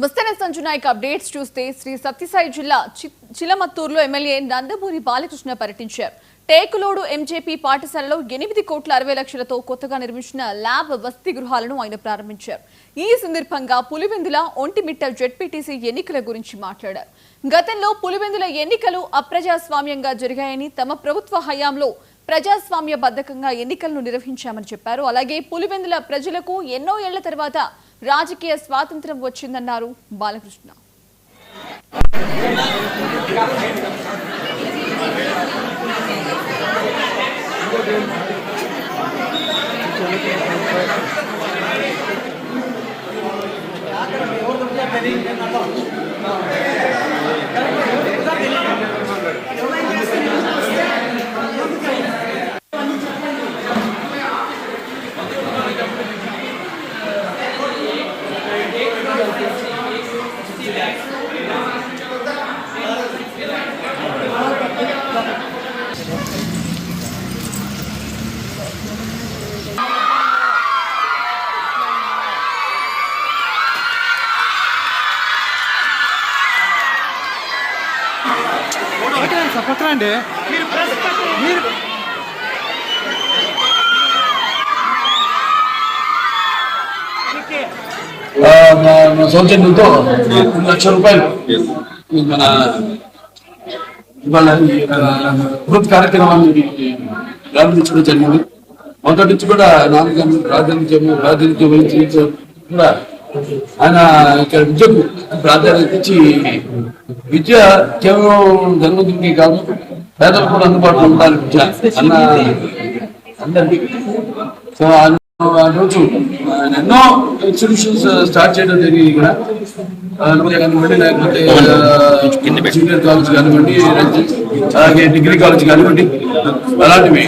ముస్తనే సంజునాయక్ updates చూస్తే శ్రీ సత్యసాయి జిల్లా చిలమత్తూరులో MLA Nandamuri Balakrishna పర్యటించారు. టేకులోడు ఎంజేపీ పాఠశాలలో 8,60,00,000తో కొత్తగా నిర్మించిన ల్యాబ్ వసతి గృహాలను ఆయన ప్రారంభించారు. ఈ సందర్భంగా పులివెందుల ఒంటిమిట్ట జెడ్పీటీసీ ఎన్నికల గురించి మాట్లాడారు. గతంలో పులివెందుల ఎన్నికలు అప్రజాస్వామ్యంగా జరిగాయని, తమ ప్రభుత్వ హయాంలో ప్రజాస్వామ్యబద్ధంగా ఎన్నికలను నిర్వహించామని చెప్పారు. అలాగే పులివెందుల ప్రజలకు ఎన్నో ఏళ్ల తర్వాత రాజకీయ స్వాతంత్ర్యం వచ్చిందన్నారు బాలకృష్ణ. పక్కన అండి సౌజన్యంతో 1,00,000 రూపాయలు మన ఇవాళ బృహత్ కార్యక్రమాన్ని ప్రారంభించడం జరిగింది. మొదటి నుంచి కూడా నాన్నగారు ప్రాతినిధ్యం వహించి కూడా ఆయన ఇక్కడ విద్యకు ప్రాధాన్యత ఇచ్చి, విద్య కేవలం ధనవంతుడికి కాదు, పేదలకు కూడా అందుబాటులో ఉండాలి విద్య అన్న అందరికీ. సో ఆ రోజు ఎన్నో ఇన్స్టిట్యూషన్స్ స్టార్ట్ చేయడం జరిగింది. ఇక్కడ కానివ్వండి, లేకపోతే జూనియర్ కాలేజ్ కానివ్వండి, అలాగే డిగ్రీ కాలేజ్ కానివ్వండి, అలాంటివి